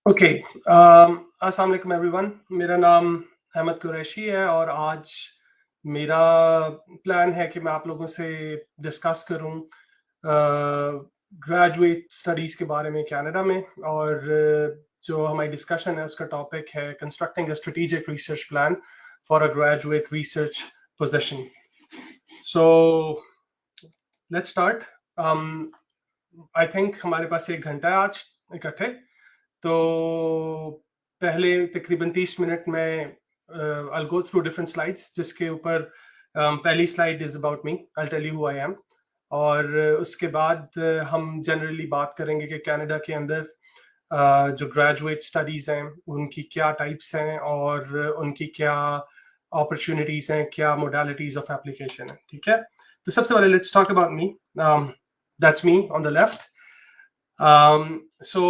Okay. अस्सलाम वालेकुम everyone. मेरा नाम अहमद कुरैशी है और आज मेरा प्लान है कि मैं आप लोगों से डिस्कस करूं ग्रेजुएट स्टडीज़ के बारे में कनाडा में। और जो हमारी डिस्कशन है उसका टॉपिक है constructing a strategic research plan for a graduate research position. So let's start. I think हमारे पास 1 घंटा है आज इकट्ठे। तो पहले तकरीबन 30 मिनट में I'll go through different slides जिसके ऊपर पहली slide is about me, I'll tell you who I am। और उसके बाद हम जनरली बात करेंगे कि कनाडा के अंदर जो ग्रेजुएट स्टडीज़ हैं उनकी क्या टाइप्स हैं और उनकी क्या अपॉर्चुनिटीज़ हैं, क्या मोडालिटीज़ ऑफ एप्लीकेशन है। ठीक है, तो सबसे पहले let's talk about me. That's me on the left. So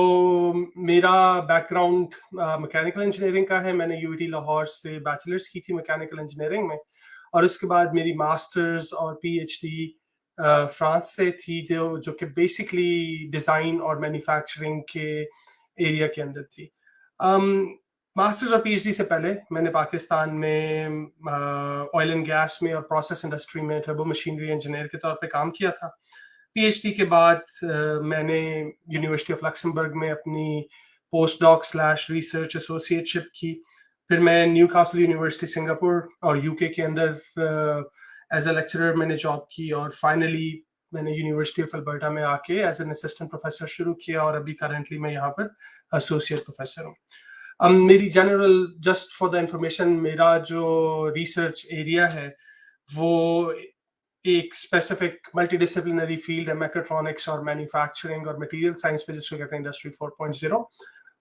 मेरा बैकग्राउंड मैकेनिकल इंजीनियरिंग का है। मैंने यूटी लाहौर से बैचलर्स की थी मैकेनिकल इंजीनियरिंग में, और उसके बाद मेरी मास्टर्स और पीएचडी फ्रांस से थी, जो कि बेसिकली डिज़ाइन और मैन्युफैक्चरिंग के एरिया के अंदर थी। मास्टर्स और पीएचडी से पहले मैंने पाकिस्तान में ऑयल एंड गैस में और प्रोसेस इंडस्ट्री में टर्बो मशीनरी इंजीनियर के तौर पे काम किया था। पीएचडी के बाद मैंने यूनिवर्सिटी ऑफ लक्समबर्ग में अपनी पोस्ट डॉक / रिसर्च एसोसिएटशिप की। फिर मैं न्यूकासल यूनिवर्सिटी सिंगापुर और यूके के अंदर एज अ लेक्चरर मैंने जॉब की, और फाइनली मैंने यूनिवर्सिटी ऑफ अल्बर्टा में आके एज एन असिस्टेंट प्रोफेसर शुरू किया, और अभी करंटली मैं यहाँ पर एसोसिएट प्रोफेसर हूँ। मेरी general, just for the information, मेरा जो रिसर्च एरिया है वो एक स्पेसिफिक मल्टीडिसिप्लिनरी फील्ड है, मैकेट्रॉनिक्स और मैन्युफैक्चरिंग और मटेरियल साइंस पे, जिसको कहते हैं इंडस्ट्री 4.0।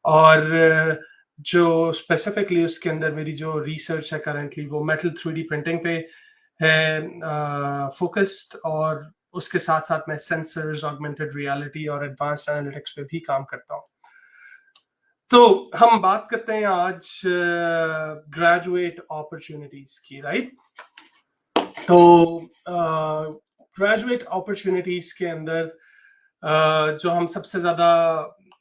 और जो स्पेसिफिकली उसके अंदर मेरी जो रिसर्च है करंटली वो मेटल 3D प्रिंटिंग पे है फोकस्ड, और उसके साथ साथ मैं सेंसर्स, ऑगमेंटेड रियलिटी और एडवांस्ड एनालिटिक्स पे भी काम करता हूँ। तो हम बात करते हैं आज ग्रेजुएट अपॉर्चुनिटीज की, राइट। तो ग्रेजुएट अपॉर्चुनिटीज के अंदर जो हम सबसे ज़्यादा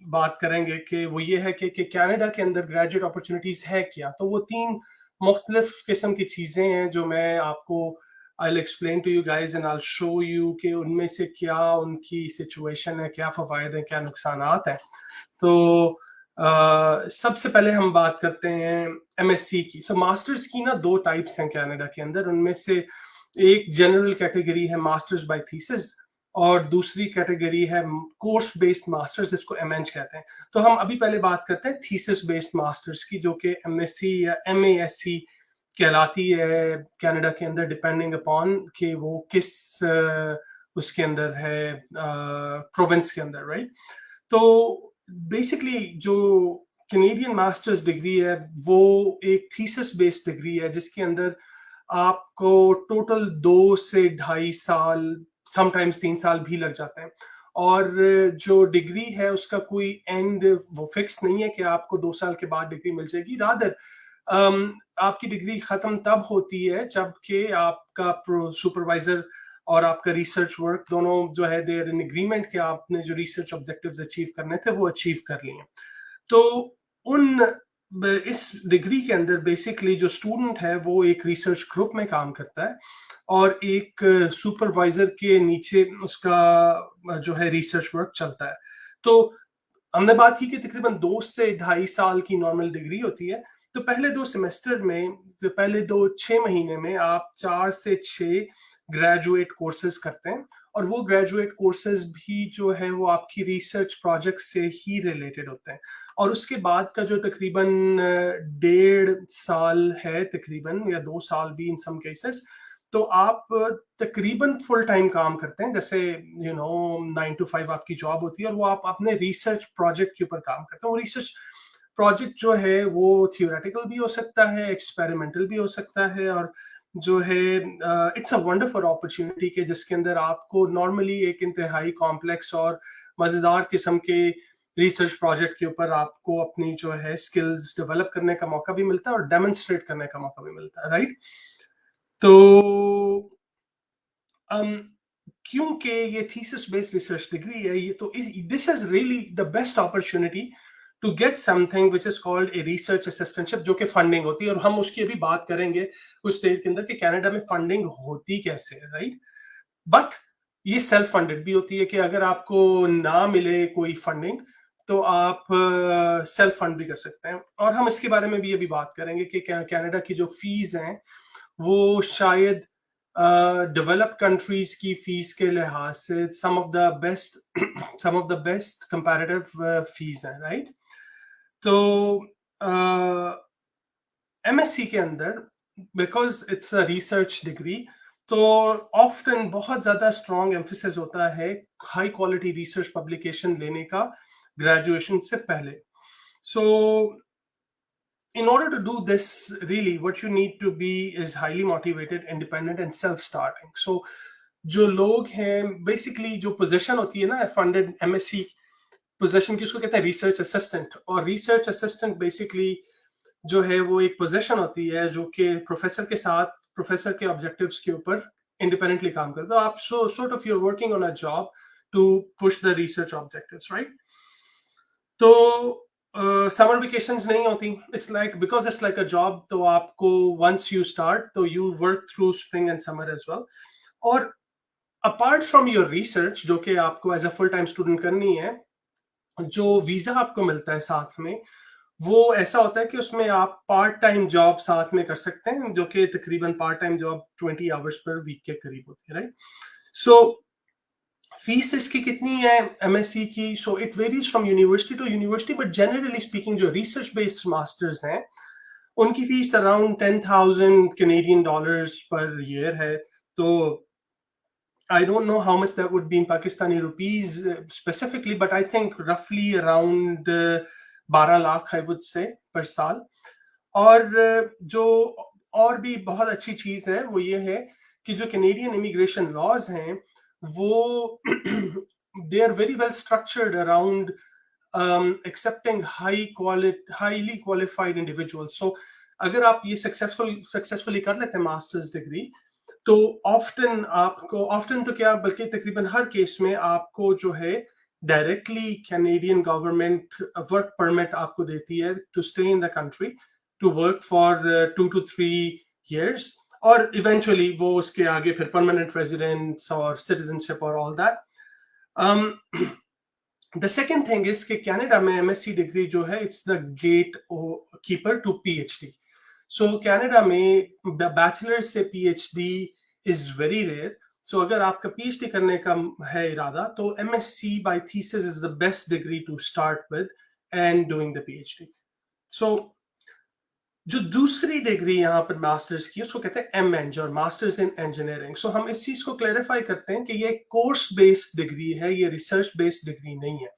बात करेंगे कि वो ये है कि कनाडा के अंदर ग्रेजुएट अपॉर्चुनिटीज है क्या। तो वो 3 मुख्तलिफ किस्म की चीज़ें हैं जो मैं आपको I'll explain to you guys and I'll show you कि उनमें से क्या उनकी सिचुएशन है, क्या फ़वायद हैं, क्या नुकसानात हैं। तो सबसे पहले हम बात करते हैं एमएससी की। सो मास्टर्स की ना 2 टाइप्स हैं कनाडा के अंदर। उनमें से एक जनरल कैटेगरी है मास्टर्स बाय थीसिस, और दूसरी कैटेगरी है कोर्स बेस्ड मास्टर्स, जिसको एमएच कहते हैं। तो हम अभी पहले बात करते हैं थीसिस बेस्ड मास्टर्स की, जो कि एमएससी या एमएएससी कहलाती है कनाडा के अंदर, डिपेंडिंग अपॉन कि वो किस उसके अंदर है प्रोविंस के अंदर, राइट। तो बेसिकली जो कैनेडियन मास्टर्स डिग्री है वो एक थीसिस बेस्ड डिग्री है, जिसके अंदर आपको टोटल 2 से 2.5 साल, समटाइम्स 3 साल भी लग जाते हैं। और जो डिग्री है उसका कोई एंड वो फिक्स नहीं है कि आपको 2 साल के बाद डिग्री मिल जाएगी। रादर आपकी डिग्री खत्म तब होती है जबकि आपका सुपरवाइजर और आपका रिसर्च वर्क दोनों जो है देयर इन एग्रीमेंट कि आपने जो रिसर्च ऑब्जेक्टिव्स अचीव करने थे वो अचीव कर लिए। तो इस डिग्री के अंदर बेसिकली जो स्टूडेंट है वो एक रिसर्च ग्रुप में काम करता है, और एक सुपरवाइजर के नीचे उसका जो है रिसर्च वर्क चलता है। तो हमने बात की कि तकरीबन 2 से 2.5 साल की नॉर्मल डिग्री होती है। तो पहले 2 सेमेस्टर में, तो पहले 6 महीने में आप 4 से 6 ग्रेजुएट कोर्सेज करते हैं, और वो ग्रेजुएट कोर्सेज भी जो है वो आपकी रिसर्च प्रोजेक्ट से ही रिलेटेड होते हैं। और उसके बाद का जो तकरीबन 1.5 साल है तकरीबन, या 2 साल भी इन सम केसेस, तो आप तकरीबन फुल टाइम काम करते हैं, जैसे 9 to 5 आपकी जॉब होती है, और वो आप अपने रिसर्च प्रोजेक्ट के ऊपर काम करते हैं। वो रिसर्च प्रोजेक्ट जो है वो थियोरेटिकल भी हो सकता है, एक्सपेरिमेंटल भी हो सकता है, और जो है इट्स अ वंडरफुल अपॉर्चुनिटी के जिसके अंदर आपको नॉर्मली एक इंतहाई कॉम्प्लेक्स और मज़ेदार किस्म के रिसर्च प्रोजेक्ट के ऊपर आपको अपनी जो है स्किल्स डेवलप करने का मौका भी मिलता है और डेमोन्स्ट्रेट करने का मौका भी मिलता है, राइट। तो क्योंकि ये थीसिस बेस्ड रिसर्च डिग्री है, ये तो this is really the best opportunity to get something which is called a research assistantship, जो कि फंडिंग होती है, और हम उसकी अभी बात करेंगे कुछ देर के अंदर कि कनाडा में फंडिंग होती कैसे है, राइट। बट ये सेल्फ फंडेड भी होती है कि अगर आपको ना मिले कोई फंडिंग तो आप सेल्फ फंड भी कर सकते हैं, और हम इसके बारे में भी अभी बात करेंगे कि कनाडा की जो फीस हैं वो शायद डेवलप्ड कंट्रीज की फीस के लिहाज से some of the best comparative fees हैं, राइट। तो एमएससी के अंदर because it's a research degree, तो ऑफ्टन बहुत ज्यादा स्ट्रॉन्ग एम्फेसिस होता है हाई क्वालिटी रिसर्च पब्लिकेशन लेने का ग्रेजुएशन से पहले। सो in order to do this, really what you need to be is highly motivated, independent and self-starting. So जो लोग हैं बेसिकली जो पोजीशन होती है ना फंडेड एमएससी पोजीशन की, उसको कहते हैं रिसर्च असिस्टेंट। और रिसर्च असिस्टेंट बेसिकली जो है वो एक पोजीशन होती है जो कि प्रोफेसर के साथ प्रोफेसर के ऑब्जेक्टिव्स के ऊपर इंडिपेंडेंटली काम करते हो आप। Sort of you are working on a job to push the research objectives, right. तो समर वेकेशंस नहीं होती, it's like because it's like a job, तो आपको वंस यू स्टार्ट तो you work through spring and summer as well. और apart from your research जो कि आपको as a full time student करनी है, जो वीजा आपको मिलता है साथ में, वो ऐसा होता है कि उसमें आप पार्ट टाइम जॉब साथ में कर सकते हैं, जो कि तकरीबन पार्ट टाइम जॉब 20 आवर्स पर वीक के करीब होती है, राइट। सो फीस इसकी कितनी है एमएससी की? So it varies from university to university, but generally speaking जो रिसर्च बेस्ड मास्टर्स हैं उनकी फीस अराउंड 10,000 कैनेडियन डॉलर्स पर ईयर है। तो I don't know how much that would be in Pakistani rupees specifically, but I think roughly around 12 lakh I would say per साल। और जो और भी बहुत अच्छी चीज है वो ये है कि जो कैनेडियन इमिग्रेशन लॉज हैं वो they are very well structured around accepting highly qualified individuals. So अगर आप ये सक्सेसफुली कर लेते हैं मास्टर्स डिग्री, तो ऑफ्टन तो क्या बल्कि तकरीबन हर केस में आपको जो है directly Canadian government work permit आपको देती है to stay in the country to work for 2 to 3 years, और इवेंचुअली वो उसके आगे फिर परमानेंट रेजिडेंस और सिटीजनशिप और all that. The second thing is कि कनाडा में एमएससी डिग्री जो है it's the gate keeper to PhD. So Canada में बैचलर से PhD is very rare. So अगर आपका पीएचडी करने का है इरादा तो MSc by thesis is the best degree to start with and doing the PhD. So जो दूसरी डिग्री यहाँ पर मास्टर्स की उसको कहते हैं एमएंज और मास्टर्स इन इंजीनियरिंग। सो हम इस चीज को क्लैरिफाई करते हैं कि ये कोर्स बेस्ड डिग्री है, ये रिसर्च बेस्ड डिग्री नहीं है।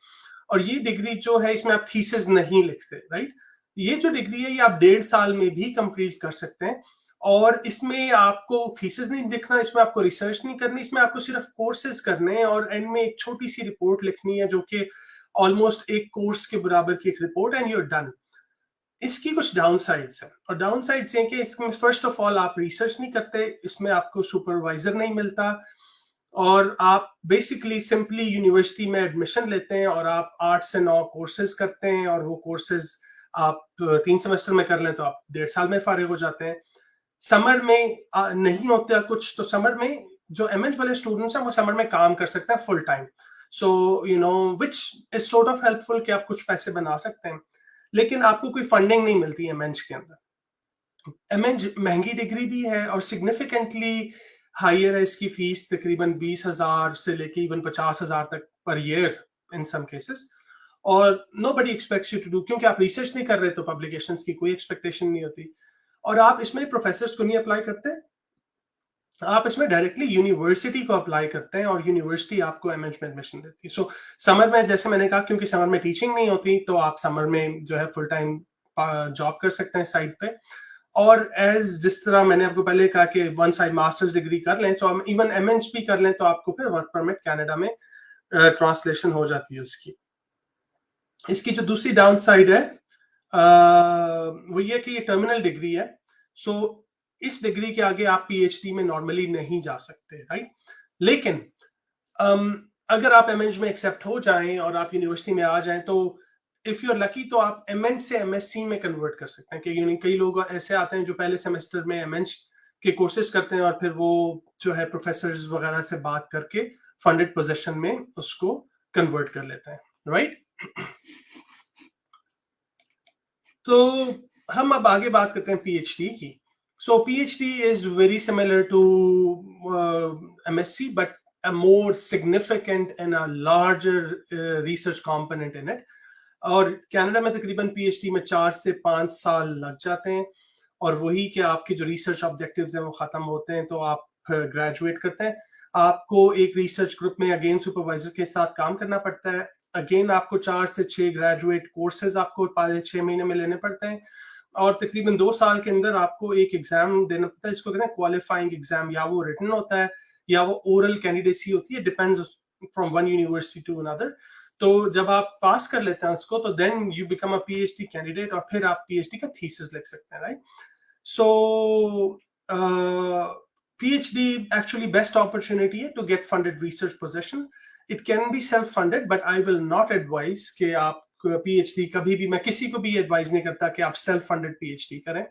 और ये डिग्री जो है इसमें आप थीसिस नहीं लिखते, राइट। ये जो डिग्री है ये आप 1.5 साल में भी कंप्लीट कर सकते हैं, और इसमें आपको थीसिस नहीं लिखना, इसमें आपको रिसर्च नहीं करनी, इसमें आपको सिर्फ कोर्सेज करने हैं और एंड में एक छोटी सी रिपोर्ट लिखनी है जो कि ऑलमोस्ट एक कोर्स के बराबर की एक report, and you are done. इसकी कुछ डाउन साइड्स हैं, और डाउन साइड्स हैं कि इसमें फर्स्ट ऑफ ऑल आप रिसर्च नहीं करते, इसमें आपको सुपरवाइजर नहीं मिलता, और आप बेसिकली सिंपली यूनिवर्सिटी में एडमिशन लेते हैं और आप 8 से 9 कोर्सेज करते हैं, और वो कोर्सेज आप 3 सेमेस्टर में कर लें तो आप 1.5 साल में फारिग हो जाते हैं। समर में नहीं होता कुछ, तो समर में जो एमएच वाले स्टूडेंट्स हैं वो समर में काम कर सकते हैं full time. So you know which is sort of helpful कि आप कुछ पैसे बना सकते हैं, लेकिन आपको कोई फंडिंग नहीं मिलती एमएच के अंदर। एमएच महंगी डिग्री भी है और सिग्निफिकेंटली हायर है, इसकी फीस तकरीबन 20,000 से लेके इवन 50,000 तक per year in some cases, और nobody expects you to do, क्योंकि आप रिसर्च नहीं कर रहे तो पब्लिकेशंस की कोई एक्सपेक्टेशन नहीं होती। और आप इसमें प्रोफेसर्स को नहीं अप्लाई करते, आप इसमें डायरेक्टली यूनिवर्सिटी को अप्लाई करते हैं और यूनिवर्सिटी आपको एमएच में एडमिशन देती है। सो समर में जैसे मैंने कहा, क्योंकि समर में टीचिंग नहीं होती, तो आप समर में जो है फुल टाइम जॉब कर सकते हैं साइड पे। और जिस तरह मैंने आपको पहले कहा कि वन साइड मास्टर्स डिग्री कर लें, तो इवन एमएच भी कर लें, तो आपको फिर वर्क परमिट कनाडा में ट्रांसलेशन हो जाती है उसकी। इसकी जो दूसरी डाउन साइड है वो ये कि ये टर्मिनल डिग्री है। सो इस डिग्री के आगे आप पीएचडी में नॉर्मली नहीं जा सकते, राइट। लेकिन अगर आप एमएच में एक्सेप्ट हो जाएं और आप यूनिवर्सिटी में आ जाएं, तो इफ यू आर लकी तो आप एमएन से एमएससी में कन्वर्ट कर सकते हैं, कि कई लोग ऐसे आते हैं जो पहले सेमेस्टर में एमएन के कोर्सेज करते हैं और फिर वो जो है प्रोफेसर्स वगैरह से बात करके फंडेड पोजीशन में उसको कन्वर्ट कर लेते हैं, राइट? तो हम अब आगे बात करते हैं पीएचडी की. So PhD is very similar to MSc but a more significant and a larger research component in it. और कनाडा में तकरीबन पीएचडी में 4 से 5 साल लग जाते हैं, और वही कि आपके जो रिसर्च ऑब्जेक्टिव्स हैं वो खत्म होते हैं तो आप ग्रेजुएट करते हैं. आपको एक रिसर्च ग्रुप में अगेन सुपरवाइजर के साथ काम करना पड़ता है. अगेन आपको 4 से 6 ग्रेजुएट कोर्सेज आपको 6 महीने में लेने पड़ते हैं, और तकरीबन 2 साल के अंदर आपको एक एग्जाम देना पड़ता है. इसको कहते हैं क्वालिफाइंग एग्जाम, या वो रिटन होता है या वो ओरल कैंडिडेसी होती है, depends from one university to another. तो जब आप पास कर लेते हैं उसको तो then you become a PhD candidate, और फिर आप पीएचडी का थीसिस लिख सकते हैं, right? So PhD actually best opportunity है to get funded research position. It can be self funded but I will not advise कि आप पीएचडी कभी भी, मैं किसी को भी एडवाइज नहीं करता कि आप सेल्फ फंडेड पीएचडी करें.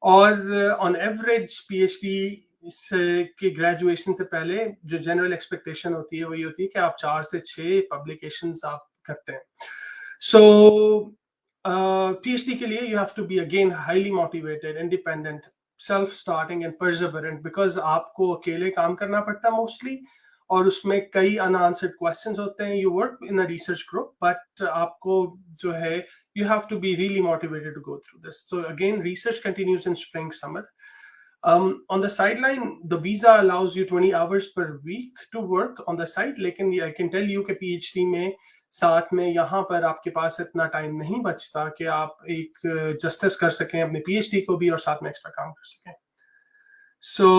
और ऑन एवरेज पीएचडी के ग्रेजुएशन से पहले जो जनरल एक्सपेक्टेशन होती है वही होती है कि आप 4 से 6 पब्लिकेशंस आप करते हैं. सो पीएचडी के लिए you have to be again highly motivated, independent, self starting and perseverant, because आपको अकेले काम करना पड़ता है मोस्टली, और उसमें कई अनआंसर्ड क्वेश्चंस होते हैं. You work in a research group but आपको जो है you have to be really motivated to go through this. So again research continues in spring summer. On the sideline, the visa allows you 20 hours per week to work on the side. लेकिन I can tell you कि PhD में साथ में यहाँ पर आपके पास इतना time नहीं बचता कि आप एक जस्टिस कर सकें अपने PhD को भी और साथ में एक्स्ट्रा काम कर सकें. So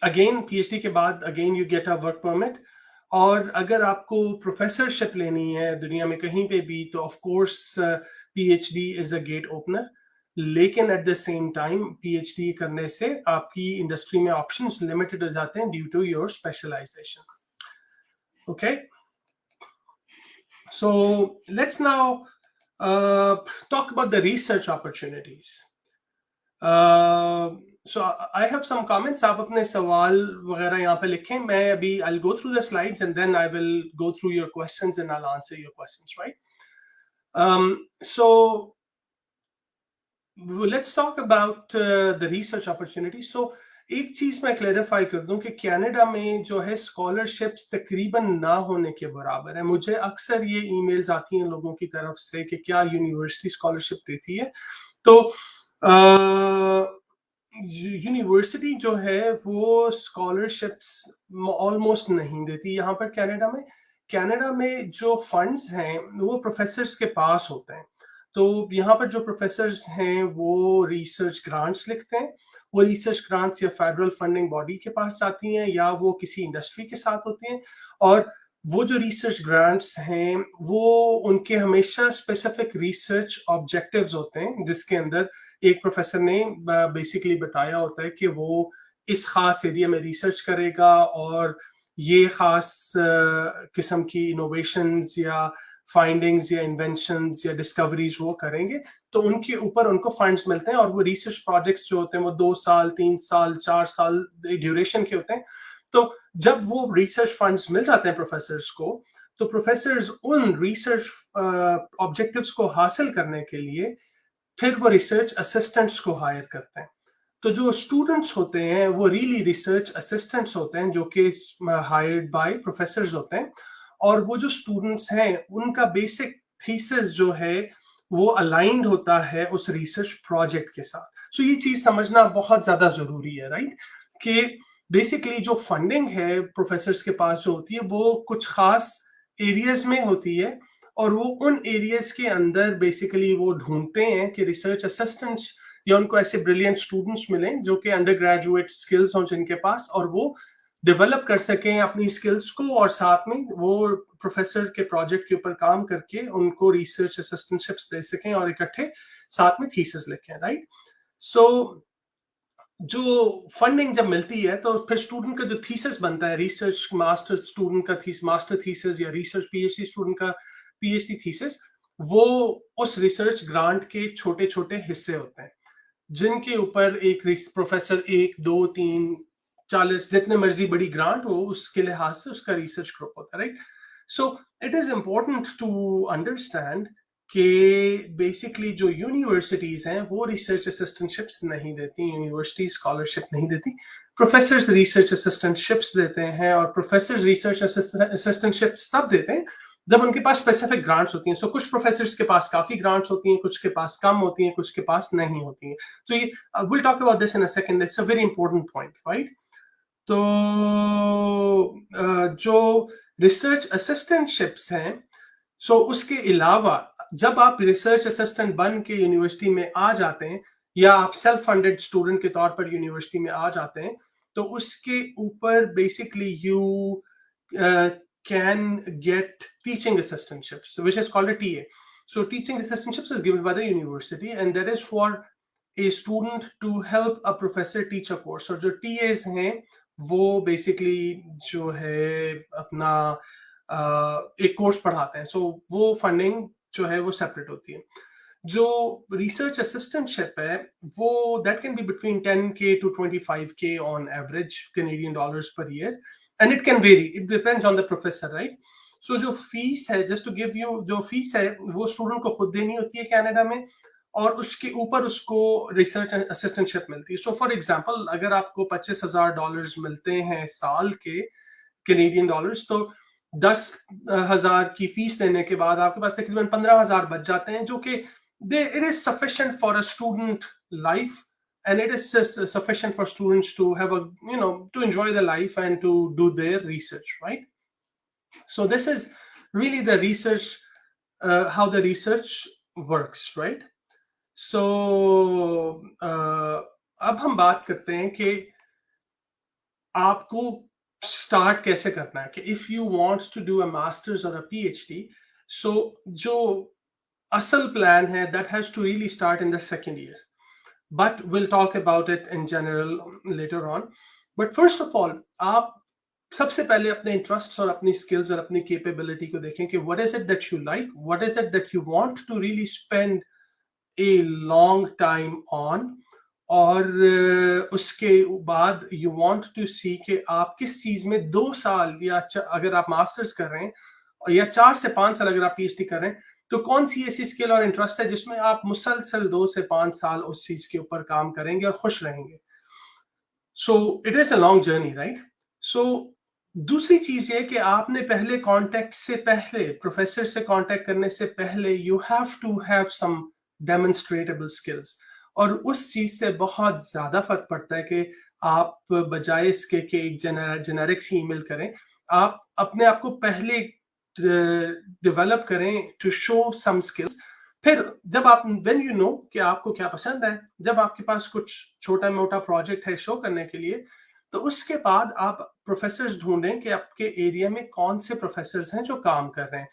again PhD के बाद again you get a work permit. और अगर आपको प्रोफेसरशिप लेनी है दुनिया में कहीं पे भी तो of course PhD is a gate opener. लेकिन eight the same time PhD करने से आपकी इंडस्ट्री में ऑप्शंस लिमिटेड हो जाते हैं due to your specialization. Okay, so let's now talk about the research opportunities. So I have some comments. आप अपने सवाल वगैरह यहाँ पे लिखें. मैं अभी I will go through the slides and then I will go through your questions and I will answer your questions, right? So let's talk about the research opportunities. So एक चीज मैं क्लैरिफाई कर दूं कि कनाडा में जो है scholarships तकरीबन ना होने के बराबर है. मुझे अक्सर ये ईमेल्स आती हैं लोगों की तरफ से कि क्या यूनिवर्सिटी स्कॉलरशिप देती है. तो यूनिवर्सिटी जो है वो स्कॉलरशिप्स ऑलमोस्ट नहीं देती यहाँ पर कनाडा में. कनाडा में जो फंड्स हैं वो प्रोफेसर्स के पास होते हैं. तो यहाँ पर जो प्रोफेसर्स हैं वो रिसर्च ग्रांट्स लिखते हैं. वो रिसर्च ग्रांट्स या फेडरल फंडिंग बॉडी के पास जाती हैं या वो किसी इंडस्ट्री के साथ होती हैं. और वो जो रिसर्च ग्रांट्स हैं वो उनके हमेशा स्पेसिफिक रिसर्च ऑब्जेक्टिव्स होते हैं, जिसके अंदर एक प्रोफेसर ने बेसिकली बताया होता है कि वो इस खास एरिया में रिसर्च करेगा और ये खास किस्म की इनोवेशंस या फाइंडिंग्स या इन्वेंशंस या डिस्कवरीज वो करेंगे. तो उनके ऊपर उनको फंड्स मिलते हैं और वो रिसर्च प्रोजेक्ट्स जो होते हैं वो 2 साल 3 साल 4 साल ड्यूरेशन के होते हैं. तो जब वो रिसर्च फंड्स मिल जाते हैं प्रोफेसर्स को, तो प्रोफेसर्स उन रिसर्च ऑब्जेक्टिव्स को हासिल करने के लिए फिर वो रिसर्च असिस्टेंट्स को हायर करते हैं. तो जो स्टूडेंट्स होते हैं वो रियली रिसर्च असिस्टेंट्स होते हैं जो कि हायर्ड बाय प्रोफेसर्स होते हैं. और वो जो स्टूडेंट्स हैं उनका बेसिक थीसिस जो है वो अलाइंड होता है उस रिसर्च प्रोजेक्ट के साथ. सो ये चीज समझना बहुत ज्यादा जरूरी है, राइट? कि बेसिकली जो फंडिंग है प्रोफेसर्स के पास जो होती है वो कुछ खास एरियाज में होती है, और वो उन एरियाज के अंदर बेसिकली वो ढूंढते हैं कि रिसर्च असिस्टेंट्स या उनको ऐसे ब्रिलियंट स्टूडेंट्स मिलें जो कि अंडर ग्रेजुएट स्किल्स हों जिनके पास, और वो डेवलप कर सकें अपनी स्किल्स को और साथ में वो प्रोफेसर के प्रोजेक्ट के ऊपर काम करके उनको रिसर्च असिस्टेंटशिप्स दे सकें और इकट्ठे साथ में थीसिस लिखें, राइट? सो जो फंडिंग जब मिलती है तो फिर स्टूडेंट का जो थीसिस बनता है, रिसर्च मास्टर स्टूडेंट का मास्टर थीसिस या रिसर्च पीएचडी स्टूडेंट का पीएचडी थीसिस, वो उस रिसर्च ग्रांट के छोटे छोटे हिस्से होते हैं जिनके ऊपर एक प्रोफेसर 1 2 3 40 जितने मर्जी बड़ी ग्रांट हो उसके लिहाज से उसका रिसर्च ग्रुप होता है, right? So it is important to understand कि बेसिकली जो यूनिवर्सिटीज हैं वो रिसर्च असिस्टेंटशिप्स नहीं देती, यूनिवर्सिटी स्कॉलरशिप नहीं देती, प्रोफेसर्स रिसर्च असिस्टेंटशिप्स देते हैं। और प्रोफेसर्स रिसर्च असिस्टेंटशिप्स तब देते हैं जब उनके पास स्पेसिफिक ग्रांट्स होती हैं। सो कुछ प्रोफेसर्स के पास काफी ग्रांट्स होती हैं, कुछ के पास कम होती हैं, कुछ के पास नहीं होती हैं। तो ये will talk about this in a second, it's a very important point, right? तो जो रिसर्च असिस्टेंटशिप्स हैं, सो उसके अलावा जब आप रिसर्च असिस्टेंट बन के यूनिवर्सिटी में आ जाते हैं या आप सेल्फ फंडेड स्टूडेंट के तौर पर यूनिवर्सिटी में आ जाते हैं, तो उसके ऊपर basically you can get teaching assistantships, which is called a TA. So teaching assistantships is given by the university and that is for a student to help a professor teach a course. और जो TAs हैं वो basically जो है अपना एक course पढ़ाते हैं, सो वो फंडिंग जो है वो सेपरेट होती है। जो रिसर्च असिस्टेंटशिप है वो that can be between 10K to 25K on average Canadian dollars पर year, and it can vary, it depends on the professor, right? So जो फीस है, जस्ट टू गिव यू, जो fees है वो student को खुद देनी होती है कनाडा में, और उसके ऊपर उसको रिसर्च असिस्टेंटशिप मिलती है। सो फॉर एग्जांपल अगर आपको $25,000 मिलते हैं साल के कैनेडियन डॉलर्स, तो 10,000 की फीस देने के बाद आपके पास तकरीबन 15,000 बच जाते हैं, जो कि it is sufficient for a student life, and it is sufficient for students to have a, to enjoy their life and to do their research, right? So this is really the research, how the research works, right? So अब हम बात करते हैं कि आपको start कैसे करना है, कि if you want to do a masters और अ पीएचडी, सो जो असल प्लान है that has to really start in the second year, but we'll talk about it in general later on. But first of all, आप सबसे पहले अपने interest और अपनी स्किल्स और अपनी कैपेबिलिटी को देखें कि what is it that you like, what is it that you want to really spend a long time on, और उसके बाद you want to see कि आप किस चीज में 2 साल या अगर आप मास्टर्स कर रहे हैं या 4 से 5 साल अगर आप पीएचडी कर रहे हैं, तो कौन सी ऐसी स्किल और इंटरेस्ट है जिसमें आप मुसलसल 2 से 5 साल उस चीज के ऊपर काम करेंगे और खुश रहेंगे। So it is a long journey, right? So दूसरी चीज ये कि आपने पहले कांटेक्ट से पहले, प्रोफेसर से कांटेक्ट करने से पहले, you have to have some demonstrable skills. और उस चीज से बहुत ज्यादा फर्क पड़ता है कि आप बजाय इसके कि एक जेनेरिक सी ईमेल करें, आप अपने आप को पहले डेवलप करें टू शो सम स्किल्स। फिर जब आप व्हेन यू नो कि आपको क्या पसंद है, जब आपके पास कुछ छोटा मोटा प्रोजेक्ट है शो करने के लिए, तो उसके बाद आप प्रोफेसर्स ढूंढें कि आपके एरिया में कौन से प्रोफेसर्स हैं जो काम कर रहे हैं,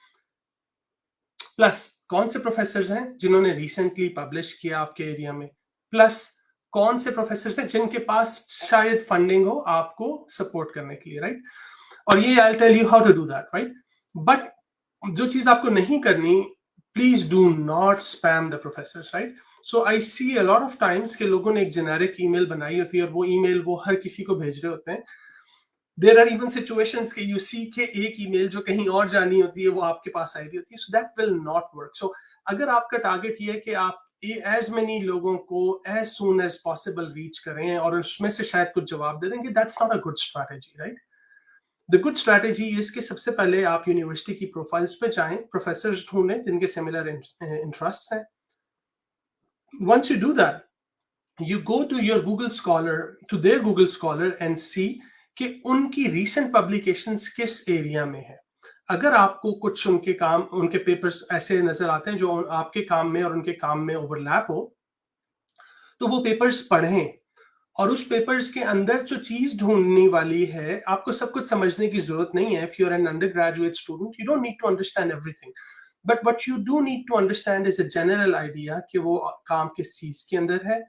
प्लस कौन से प्रोफेसर्स हैं जिन्होंने रिसेंटली पब्लिश किया आपके एरिया में, प्लस कौन से प्रोफेसर्स हैं जिनके पास शायद फंडिंग हो आपको सपोर्ट करने के लिए, राइट? और ये I tell you how to do that, right? But जो चीज आपको नहीं करनी, please do not spam the professors, right? So I see a lot of times कि लोगों ने एक जेनेरिक ईमेल बनाई होती है और वो ईमेल वो हर किसी को भेज रहे होते हैं। देयर आर इवन सिचुएशंस कि यू सी के एक ईमेल जो कहीं और जानी होती है वो आपके पास आई होती है, so that will not work. So अगर आपका टारगेट ये है कि आप एज मेनी लोगों को as soon as possible reach करें और उसमें से शायद कुछ जवाब दे देंगे, that's not a good strategy, right? The good strategy is कि सबसे पहले आप यूनिवर्सिटी की प्रोफाइल्स पे जाएं, प्रोफेसर्स ढूंढें जिनके सिमिलर इंटरेस्ट हैं। Once you do that, you go to your Google Scholar, to their Google Scholar and see कि उनकी recent publications किस एरिया में है। अगर आपको कुछ उनके काम, उनके पेपर्स ऐसे नजर आते हैं जो आपके काम में और उनके काम में ओवरलैप हो, तो वो पेपर्स पढ़ें। और उस पेपर्स के अंदर जो चीज ढूंढने वाली है, आपको सब कुछ समझने की जरूरत नहीं है। If you are an undergraduate student, you don't need to understand everything, but what you do need to understand is a general idea कि वो काम किस चीज के अंदर है,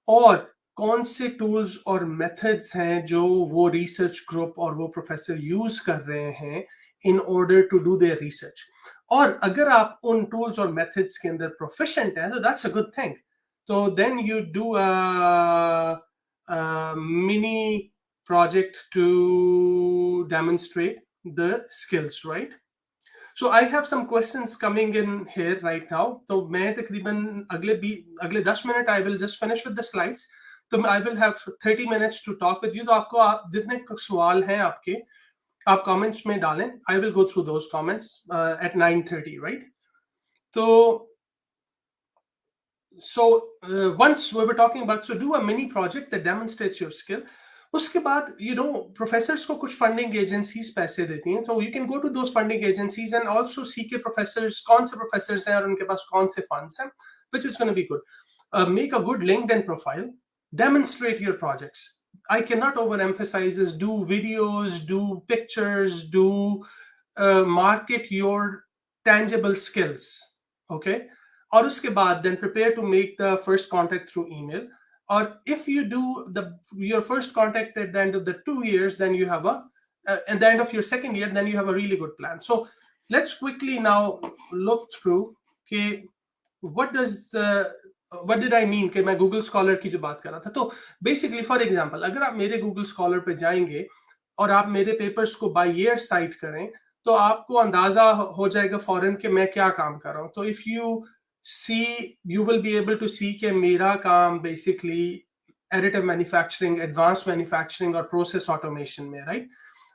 और कौन से टूल्स और मेथड्स हैं जो वो रिसर्च ग्रुप और वो प्रोफेसर यूज कर रहे हैं in order to do their research. और अगर आप उन टूल्स और मेथड्स के अंदर प्रोफिशिएंट हैं तो दैट्स अ गुड थिंग। तो then you do a mini project to demonstrate the skills, right? So I have some questions coming in here right now. तो मैं तकरीबन अगले 10 minute I will just finish with the slides. तो I will have 30 minutes to talk with you. तो आपको आप जितने सवाल हैं आपके आप comments में डालें. I will go through those comments at 9:30, right? So once we were talking about, so do a mini project that demonstrates your skill. उसके बाद प्रोफेसर्स को कुछ फंडिंग एजेंसीज पैसे देती हैं, so you can go to those funding agencies and also see के professors कौन से प्रोफेसर्स हैं और उनके पास कौन से फंड्स हैं, which is going to be good. Make a good LinkedIn profile, demonstrate your projects. I cannot overemphasize this. Do videos, do pictures, do market your tangible skills, okay? और उसके बाद then prepare to make the first contact through email. Or if you do your first contact at the end of the 2 years, then you have at the end of your second year, then you have a really good plan. So let's quickly now look through okay, what did I mean कि मैं Google Scholar की जो बात कर रहा था. तो basically for example, अगर आप मेरे Google Scholar पे जाएंगे और आप मेरे पेपर्स को by year cite करें तो आपको अंदाजा हो जाएगा फौरन कि मैं क्या काम कर रहा हूँ. तो if you will be able to see कि मेरा काम basically additive manufacturing, advanced manufacturing और process automation में, right?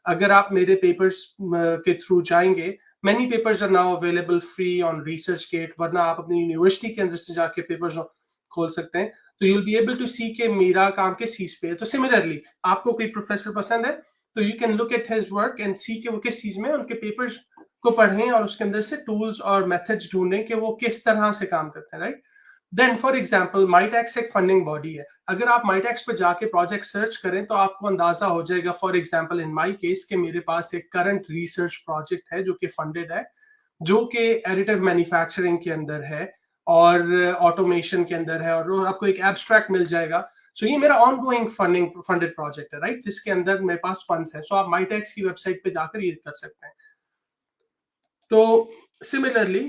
अगर आप मेरे papers के through जाएंगे, many papers are now available free on ResearchGate, वरना आप अपनी यूनिवर्सिटी के अंदर से जाके papers खोल सकते हैं. तो you'll be able to see कि मेरा काम किस चीज पे है. तो similarly, आपको कोई प्रोफेसर पसंद है तो you can look at his work and see कि वो किस चीज में उनके papers को पढ़ें और उसके अंदर से टूल्स और मेथड्स ढूंढें कि वो किस तरह से काम करते हैं, राइट? देन फॉर एग्जांपल माइटैक्स एक फंडिंग बॉडी है. अगर आप माइटैक्स पे जाके प्रोजेक्ट सर्च करें तो आपको अंदाजा हो जाएगा, for example in my case, कि मेरे पास एक करंट रिसर्च प्रोजेक्ट है जो कि फंडेड है, जो कि एडिटिव मैन्युफैक्चरिंग के अंदर है और ऑटोमेशन के अंदर है, और आपको एक एब्स्ट्रैक्ट मिल जाएगा. सो ये मेरा ऑनगोइंग फंडेड प्रोजेक्ट है, राइट, जिसके अंदर मेरे पास फंड्स है. सो आप माइटैक्स की वेबसाइट पे जाकर ये कर सकते हैं. तो सिमिलरली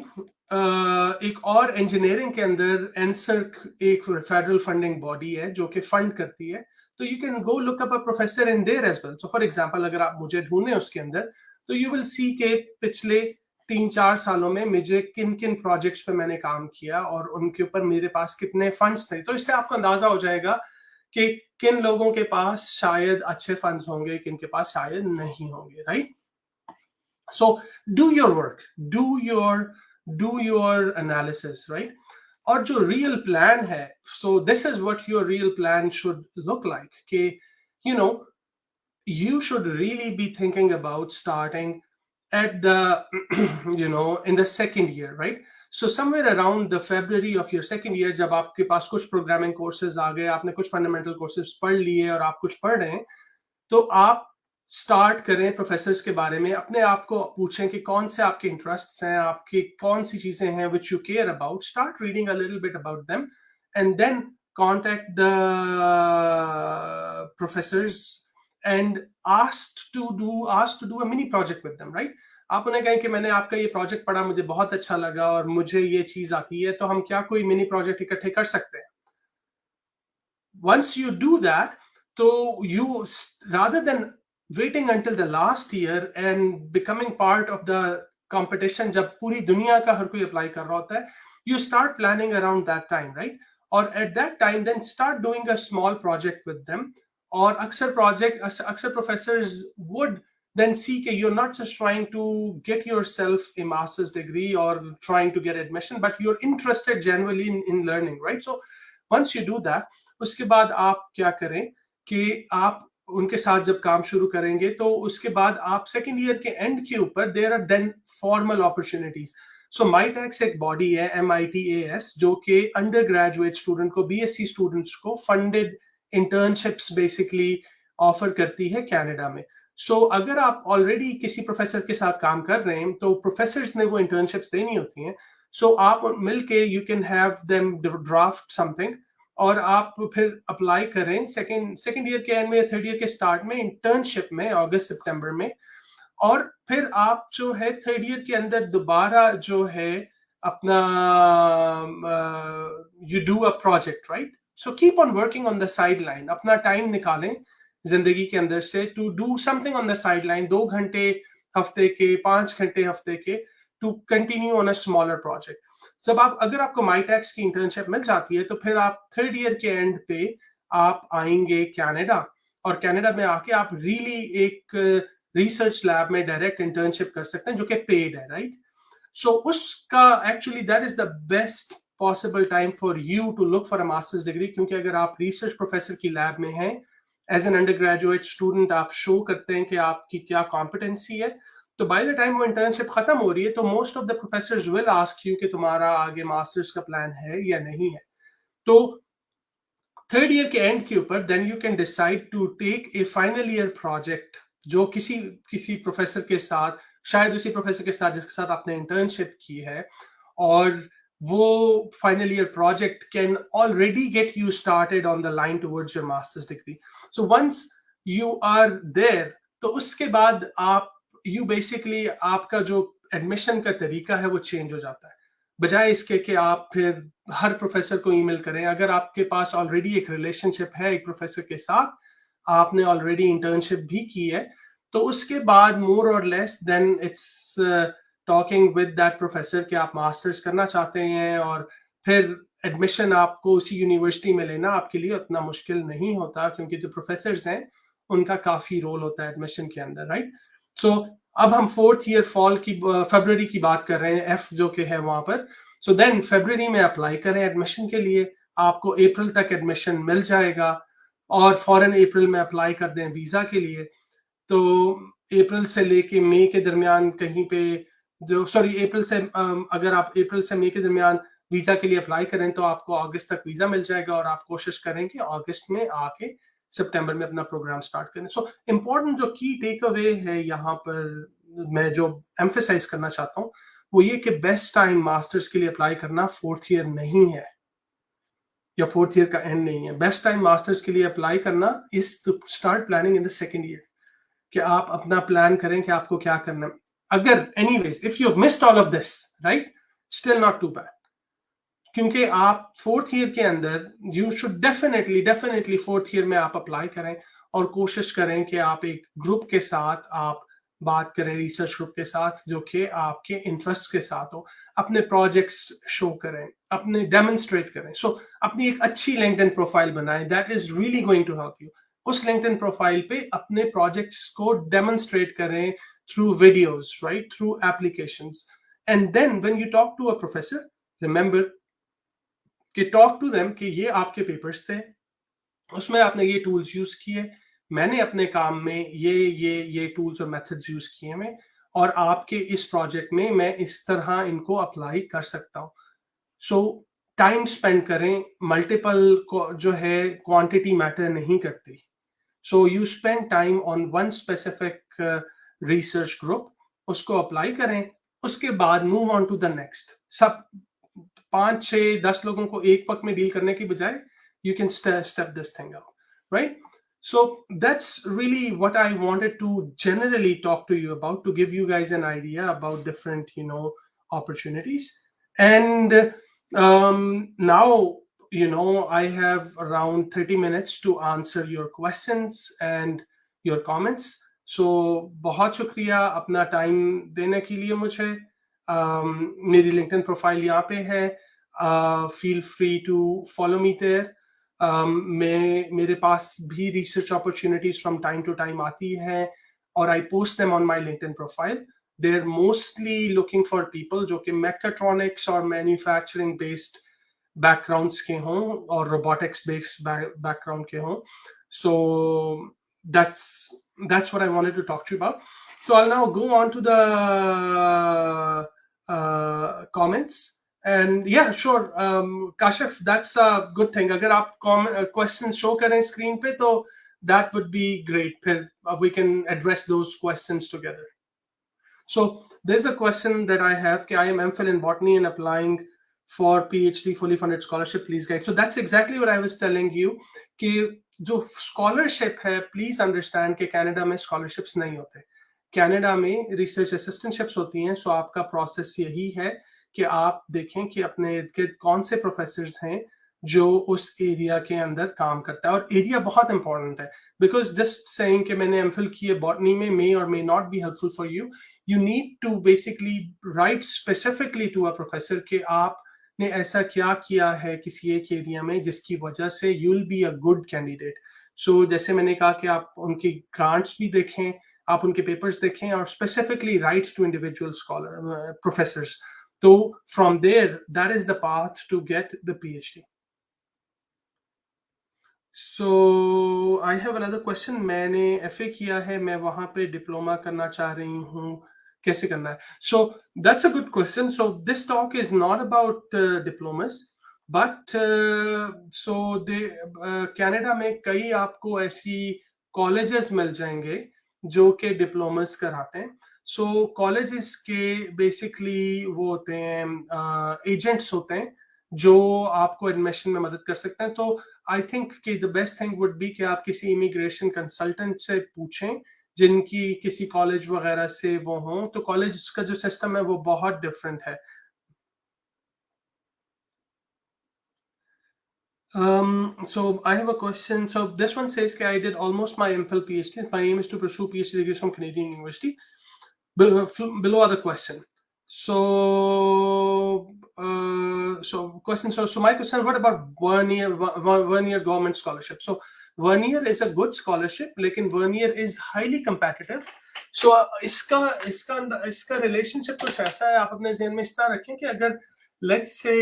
एक और इंजीनियरिंग के अंदर एनसर्क एक फेडरल फंडिंग बॉडी है जो कि फंड करती है. तो you can go look up a professor in there as well. So for example अगर आप मुझे ढूंढें उसके अंदर तो यू विल सी के पिछले 3-4 सालों में मुझे किन किन प्रोजेक्ट्स पे मैंने काम किया और उनके ऊपर मेरे पास कितने फंड्स थे. तो इससे आपको अंदाजा हो जाएगा कि किन लोगों के पास शायद अच्छे फंड्स होंगे, किन के पास शायद नहीं होंगे, right? So do your work, do your analysis, right? और जो real plan है, so this is what your real plan should look like. कि you should really be thinking about starting at the in the second year, right? So somewhere around the February of your second year, जब आपके पास कुछ programming courses आ गए, आपने कुछ fundamental courses पढ़ लिए और आप कुछ पढ़ रहे हैं, तो आप स्टार्ट करें प्रोफेसर्स के बारे में, अपने आप को पूछें कि कौन से आपके इंटरेस्ट्स हैं, आपकी कौन सी चीजें हैं which you care about. Start reading a little bit about them and then contact the professors and ask to do a mini project with them, right? आप उन्हें कहें कि मैंने आपका ये प्रोजेक्ट पढ़ा, मुझे बहुत अच्छा लगा और मुझे ये चीज आती है, तो हम क्या कोई मिनी प्रोजेक्ट इकट्ठे कर सकते हैं? Once you do that, so you, rather than waiting until the last year and becoming part of the competition जब पूरी दुनिया का हर कोई अप्लाई कर रहा होता है, you start planning around that time, right? और at that time then start doing a small project with them. और अक्सर professors would then see that you're not just trying to get yourself a master's degree or trying to get admission, but you're interested genuinely in learning, right? So once you do that, उसके बाद आप क्या करें कि आप उनके साथ जब काम शुरू करेंगे तो उसके बाद आप सेकेंड ईयर के एंड के ऊपर there are then formal opportunities. So Mitacs एक बॉडी है, MITAS, जो कि अंडर ग्रेजुएट स्टूडेंट को, BSc स्टूडेंट्स को फंडेड इंटर्नशिप्स बेसिकली ऑफर करती है कनाडा में. सो अगर आप ऑलरेडी किसी प्रोफेसर के साथ काम कर रहे हैं तो प्रोफेसर्स ने वो इंटर्नशिप्स देनी होती हैं. सो आप मिलके you can have them draft something और आप फिर अप्लाई करें सेकेंड ईयर के एंड में या थर्ड ईयर के स्टार्ट में इंटर्नशिप में अगस्त सितंबर में, और फिर आप जो है थर्ड ईयर के अंदर दोबारा जो है अपना you do a project, right? So keep on working on the side line, अपना टाइम निकालें जिंदगी के अंदर से to do something on the side line, 2 घंटे हफ्ते के, 5 घंटे हफ्ते के, to continue on a smaller project. जब आप अगर आपको माईटैक्स की इंटर्नशिप मिल जाती है तो फिर आप थर्ड ईयर के एंड पे आप आएंगे कनाडा, और कनाडा में आके आप रियली एक रिसर्च लैब में डायरेक्ट इंटर्नशिप कर सकते हैं जो कि पेड है, राइट? सो उसका actually that is the best possible time for you to look for a masters degree, क्योंकि अगर आप रिसर्च प्रोफेसर की लैब में हैं as an undergraduate student, आप शो करते हैं कि आपकी क्या कॉम्पिटेंसी है, तो बाय द टाइम वो इंटर्नशिप खत्म हो रही है तो most of the professors will ask you कि तुम्हारा आगे मास्टर्स का प्लान है या नहीं है। तो थर्ड ईयर के एंड के ऊपर then you can decide to take a final year project जो किसी प्रोफेसर के साथ, शायद उसी प्रोफेसर के साथ जिसके साथ आपने इंटर्नशिप की है, और वो final year project can already get you started on the line towards your masters degree. So once you are there, तो उसके बाद आप यू बेसिकली आपका जो एडमिशन का तरीका है वो चेंज हो जाता है, बजाय इसके कि आप फिर हर प्रोफेसर को ईमेल करें। अगर आपके पास ऑलरेडी एक रिलेशनशिप है एक प्रोफेसर के साथ, आपने ऑलरेडी इंटर्नशिप भी की है, तो उसके बाद मोर और less than it's talking with that professor कि आप मास्टर्स करना चाहते हैं, और फिर एडमिशन आपको उसी यूनिवर्सिटी में लेना आपके लिए उतना मुश्किल नहीं होता, क्योंकि जो प्रोफेसर्स हैं उनका काफी रोल होता है एडमिशन के अंदर, राइट? सो अब हम फोर्थ ईयर फॉल की फरवरी की बात कर रहे हैं, एफ जो के है वहां पर। सो देन फरवरी में अप्लाई करें एडमिशन के लिए, आपको अप्रैल तक एडमिशन मिल जाएगा, और फॉरन अप्रैल में अप्लाई कर दें वीजा के लिए। तो अप्रैल से लेके मई के दरमियान कहीं पे अप्रैल से अगर आप अप्रैल से मई के दरमियान वीजा के लिए अप्लाई करें तो आपको अगस्त तक वीजा मिल जाएगा, और आप कोशिश करें कि अगस्त में आके सितंबर में अपना प्रोग्राम स्टार्ट करें। सो इम्पोर्टेंट जो की टेक अवे है यहाँ पर मैं जो एम्फेसाइज करना चाहता हूँ वो ये कि बेस्ट टाइम मास्टर्स के लिए अप्लाई करना फोर्थ ईयर नहीं है, या फोर्थ ईयर का एंड नहीं है। बेस्ट टाइम मास्टर्स के लिए अप्लाई करना is to start planning in the second year, कि आप अपना प्लान करें कि आपको क्या करना है। अगर anyways if you have missed all of this, right, still not too bad, क्योंकि आप फोर्थ ईयर के अंदर you should definitely fourth year में आप अप्लाई करें, और कोशिश करें कि आप एक ग्रुप के साथ आप बात करें, रिसर्च ग्रुप के साथ जो कि आपके इंटरेस्ट के साथ हो, अपने प्रोजेक्ट्स शो करें, अपने डेमोन्स्ट्रेट करें। सो अपनी एक अच्छी लिंक्डइन प्रोफाइल बनाएं, that is really going to help you. उस लिंक्डइन प्रोफाइल पे अपने प्रोजेक्ट्स को डेमोन्स्ट्रेट करें through videos, right, through applications, and then when you talk to a professor, remember कि टॉक टू देम कि ये आपके पेपर्स थे, उसमें आपने ये टूल्स यूज किए, मैंने अपने काम में ये टूल्स और मेथड्स यूज किए हैं, और आपके इस प्रोजेक्ट में मैं इस तरह इनको अप्लाई कर सकता हूँ। सो टाइम स्पेंड करें, मल्टीपल जो है क्वांटिटी मैटर नहीं करती। So you spend time on one specific research group, उसको अप्लाई करें, उसके बाद move on to the next. सब 5 6 10 लोगों को एक वक्त में डील करने की बजाय you can step this thing out, right? So that's really what I wanted to generally talk to you about, to give you guys an idea about different opportunities. And now I have around 30 minutes to answer your questions and your comments. So बहुत शुक्रिया अपना time देने के लिए मुझे। मेरी LinkedIn profile यहाँ पे है, feel free to follow me there. मेरे पास भी research opportunities from time to time आती हैं, और I post them on my LinkedIn profile. They are mostly looking for people जो कि मैकेट्रॉनिक्स और मैन्युफैक्चरिंग बेस्ड बैकग्राउंड्स के हों, और रोबोटिक्स बेस्ड बैकग्राउंड के हों। सो that's what I wanted to talk to you about. So I'll now go on to the comments. And yeah, sure, Kashif, that's a good thing. अगर आप questions show करें screen पे तो that would be great. फिर we can address those questions together. So there's a question that I have कि I am MPhil in botany and applying for PhD fully funded scholarship, please guide. So that's exactly what I was telling you कि जो scholarship है, please understand कि Canada में scholarships नहीं होते. Canada में research assistantships होती हैं. So आपका process यही है कि आप देखें कि अपने इर्द-गिर्द कौन से प्रोफेसर्स हैं जो उस एरिया के अंदर काम करता है. और एरिया बहुत इंपॉर्टेंट है, बिकॉज जस्ट सेइंग कि मैंने एमफिल की है बॉटनी में मे और may not be helpful for you. You need to basically write specifically to a professor कि आपने ऐसा क्या किया है किसी एक एरिया में जिसकी वजह से you will be a good candidate. So जैसे मैंने कहा कि आप उनकी ग्रांट्स भी देखें, आप उनके पेपर्स देखें और specifically write to individual scholar professors. So from there, that is the path to get the PhD. So I have another question. मैंने FA किया है, मैं वहाँ पे डिप्लोमा करना चाह रही हूँ, कैसे करना है? So that's a good question. So this talk is not about diplomas, but so Canada में कई आपको ऐसी colleges मिल जाएंगे जो कि डिप्लोमास कराते हैं. सो कॉलेजेस के बेसिकली वो होते हैं एजेंट्स होते हैं जो आपको एडमिशन में मदद कर सकते हैं. तो आई थिंक कि the best thing would be कि आप किसी इमिग्रेशन कंसल्टेंट से पूछें जिनकी किसी कॉलेज वगैरह से वो हों. तो कॉलेज का जो सिस्टम है वो बहुत डिफरेंट है. So I have a question. So this one says that I did almost my MPhil PhD. My aim is to pursue PhD degrees from Canadian University. Below are the question. So question. So my question: what about 1 year government scholarship? So 1 year is a good scholarship, लेकिन 1 year is highly competitive. So इसका relationship कुछ ऐसा है, आप अपने ज़हन में इस तरह रखें कि अगर let's say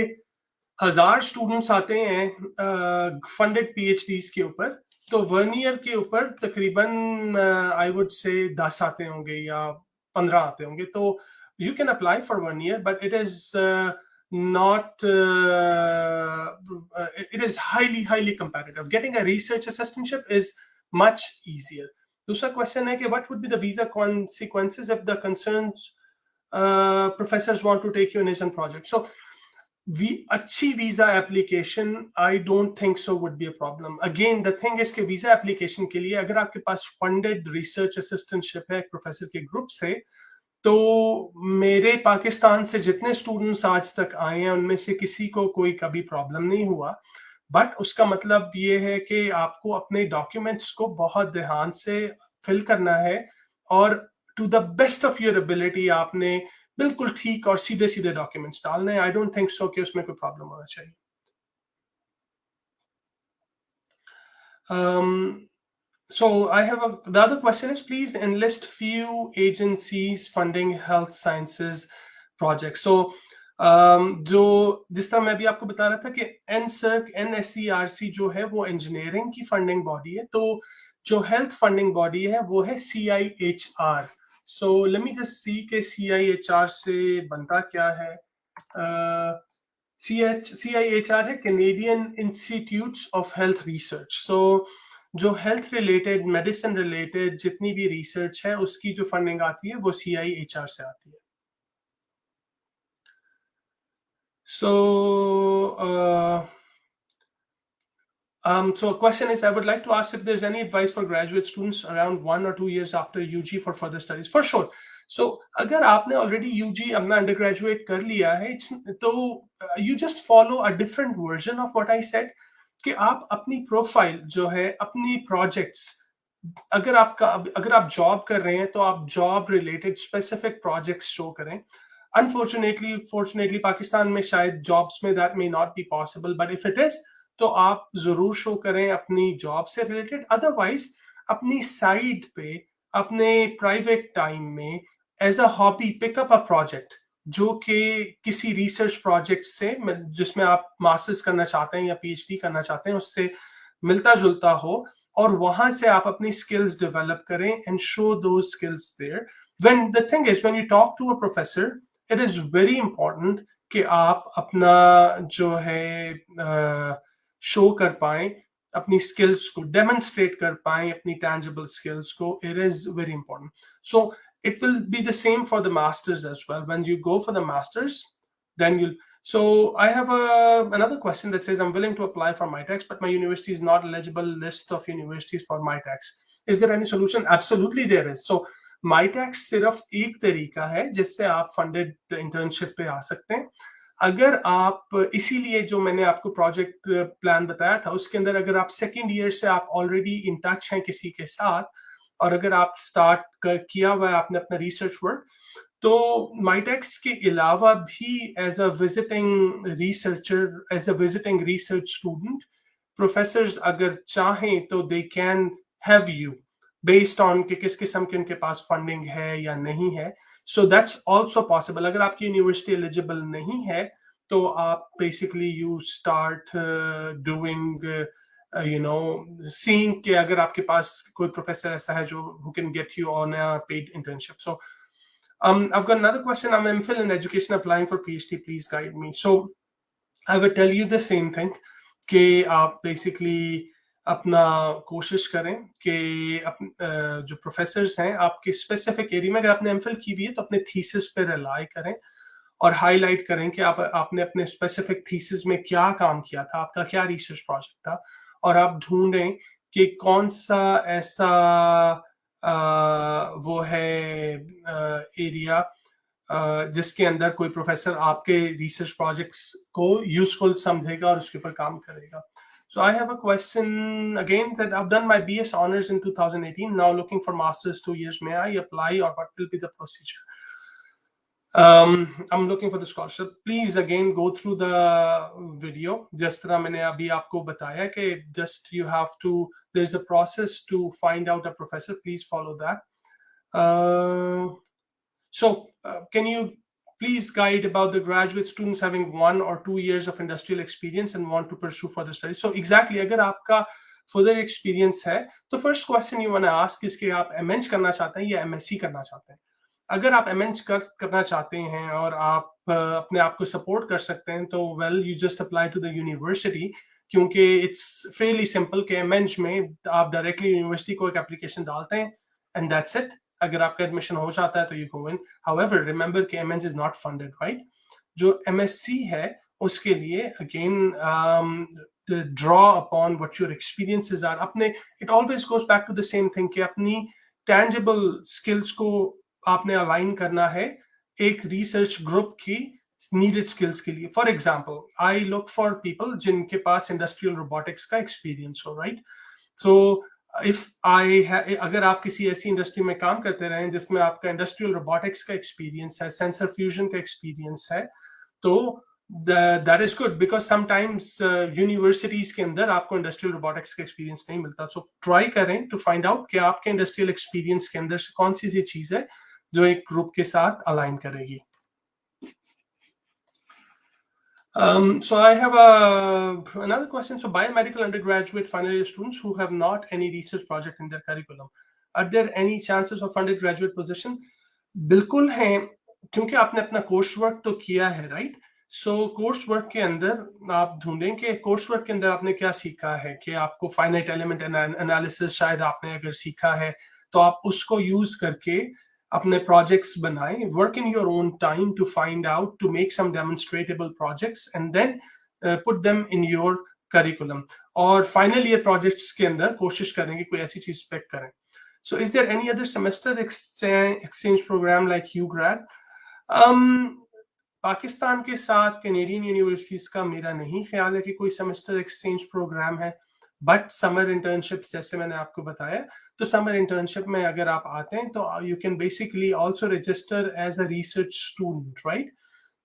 1000 स्टूडेंट्स आते हैं फंडेड पीएचडीज के ऊपर, तो 1 ईयर के ऊपर तकरीबन आई वुड से 10 आते होंगे या 15 आते होंगे. तो you can apply for 1 year, but it is not it is highly competitive. Getting a research assistantship is much easier. दूसरा क्वेश्चन है कि what would be the visa consequences if the concerned professors want to take you in his own project? So अच्छी visa application I don't think so would be a problem. Again the thing is कि visa application के लिए अगर आपके पास funded research assistantship है professor के group से, तो मेरे पाकिस्तान से जितने स्टूडेंट्स आज तक आए हैं उनमें से किसी को कोई कभी प्रॉब्लम नहीं हुआ. बट उसका मतलब ये है कि आपको अपने डॉक्यूमेंट्स को बहुत ध्यान से फिल करना है और to the best of your ability आपने बिल्कुल ठीक और सीधे सीधे डॉक्यूमेंट्स डालने हैं. आई डोंट थिंक सो कि उसमें कोई प्रॉब्लम होना चाहिए. So I have the other question is, please enlist few agencies funding health sciences projects. So जो जिस तरह मैं अभी आपको बता रहा था कि NSERC जो है वो इंजीनियरिंग की फंडिंग बॉडी है, तो जो हेल्थ फंडिंग बॉडी है वो है CIHR. So let me just see कि CIHR से बनता क्या है. CIHR है Canadian Institutes of Health Research. So जो हेल्थ रिलेटेड मेडिसिन रिलेटेड जितनी भी रिसर्च है उसकी जो फंडिंग आती है वो CIHR से आती है. So so a question is, I would like to ask if there's any advice for graduate students around 1 or 2 years after UG for further studies. For sure. So अगर आपने already UG अपना undergraduate कर लिया है, तो you just follow a different version of what I said, कि आप अपनी प्रोफाइल जो है, अपनी प्रोजेक्ट्स, अगर आप जॉब कर रहे हैं तो आप job related specific projects show करें. अनफॉर्चुनेटली पाकिस्तान में शायद जॉब्स में that may not be possible, but if it is तो आप जरूर शो करें अपनी जॉब से रिलेटेड. अदरवाइज अपनी साइड पे अपने प्राइवेट टाइम में as a hobby pick up a project जो कि किसी रिसर्च प्रोजेक्ट से जिसमें आप मास्टर्स करना चाहते हैं या PhD करना चाहते हैं उससे मिलता जुलता हो, और वहां से आप अपनी स्किल्स डेवलप करें and show those skills there. When the thing is, when you talk to a professor, it is very important कि आप अपना जो है शो कर पाएं, अपनी स्किल्स को डेमोन्स्ट्रेट कर पाएं, अपनी टैंजिबल स्किल्स को. It is very important. So it will be the same for the masters as well. When you go for the masters, then you'll So I have another question that says, I'm willing to apply for MyTax, but my university is not eligible list of universities for MyTax. Is there any solution? Absolutely there is. So MyTax सिर्फ एक तरीका है जिससे आप funded internship पे आ सकते हैं. अगर आप इसीलिए जो मैंने आपको प्रोजेक्ट प्लान बताया था उसके अंदर अगर आप सेकेंड ईयर से आप ऑलरेडी इन टच हैं किसी के साथ और अगर आप स्टार्ट किया हुआ है आपने अपना रिसर्च वर्क, तो माइटेक्स के अलावा भी as a visiting researcher, as a visiting research student, professors अगर चाहें तो they can have you based on कि किस किस्म के उनके पास फंडिंग है या नहीं है. So that's also possible. अगर आपकी यूनिवर्सिटी एलिजिबल नहीं है तो आप basically you start doing you know seeing कि अगर आपके पास कोई प्रोफेसर ऐसा है जो who can get you on a paid internship. So I've got another question. I'm MPhil in education applying for PhD. Please guide me. So I would tell you the same thing कि आप basically अपना कोशिश करें कि जो professors हैं आपके specific area में, अगर आपने एमफिल की हुई है तो अपने थीसिस पे रिलाई करें और हाईलाइट करें कि आपने अपने स्पेसिफिक थीसिस में क्या काम किया था, आपका क्या रिसर्च प्रोजेक्ट था, और आप ढूंढें कि कौन सा ऐसा वो है एरिया जिसके अंदर कोई प्रोफेसर आपके रिसर्च प्रोजेक्ट्स को यूजफुल समझेगा और उसके ऊपर काम करेगा. So I have a question again that I've done my BS honors in 2018. Now looking for masters 2 years. May I apply or what will be the procedure? I'm looking for the scholarship. Please again go through the video. जिस तरह मैंने अभी आपको बताया कि just you have to, there's a process to find out a professor. Please follow that. Can you please guide about the graduate students having 1 or 2 years of industrial experience and want to pursue further studies? So exactly, अगर आपका further experience है तो first question you want to ask is कि आप MH करना चाहते हैं या MSc करना चाहते हैं. अगर आप MH करना चाहते हैं और आप अपने आप को सपोर्ट कर सकते हैं तो well you just apply to the university, क्योंकि इट्स फेयरली सिंपल कि MH में आप डायरेक्टली यूनिवर्सिटी को एक एप्लीकेशन डालते हैं एंड दैट्स इट. अगर आपका एडमिशन हो जाता है तो you go in. However remember कि MH is not funded, right. जो MSc है उसके लिए again draw upon what your experiences are. अपने it always goes back to the same thing कि अपनी tangible skills को आपने अलाइन करना है एक रिसर्च ग्रुप की नीडेड स्किल्स के लिए. For example I look for people जिनके पास इंडस्ट्रियल रोबोटिक्स का एक्सपीरियंस हो, राइट. सो इफ अगर आप किसी ऐसी इंडस्ट्री में काम करते रहें जिसमें आपका इंडस्ट्रियल रोबोटिक्स का एक्सपीरियंस है, सेंसर फ्यूजन का एक्सपीरियंस है, तो that is good because sometimes universities के अंदर आपको इंडस्ट्रियल रोबोटिक्स का एक्सपीरियंस नहीं मिलता. सो ट्राई करें टू फाइंड आउट कि आपके इंडस्ट्रियल एक्सपीरियंस के अंदर से कौन सी चीज है जो एक ग्रुप के साथ अलाइन करेगी. So I have another question. So biomedical undergraduate final year students who have not any research project in their curriculum, are there any chances of funded graduate position? बिल्कुल हैं, क्योंकि आपने अपना कोर्स वर्क तो किया है, right. सो course work के अंदर आप ढूंढें कि कोर्स वर्क के अंदर आपने क्या सीखा है, कि आपको फाइनाइट एलिमेंट एनालिसिस शायद आपने अगर सीखा है तो आप उसको यूज करके अपने प्रोजेक्ट्स बनाएं. Work in your own time to find out, to make some demonstrable projects and then put them in your curriculum. और फाइनल ईयर प्रोजेक्ट्स के अंदर कोशिश करेंगे कोई ऐसी चीज पिक करें. So is there any other semester exchange program like UGrad? Pakistan के साथ कैनेडियन यूनिवर्सिटीज का मेरा नहीं ख्याल है कि कोई सेमेस्टर एक्सचेंज प्रोग्राम है, बट समर इंटर्नशिप जैसे मैंने आपको बताया, तो समर इंटर्नशिप में अगर आप आते हैं तो you can basically also register as a research student, right.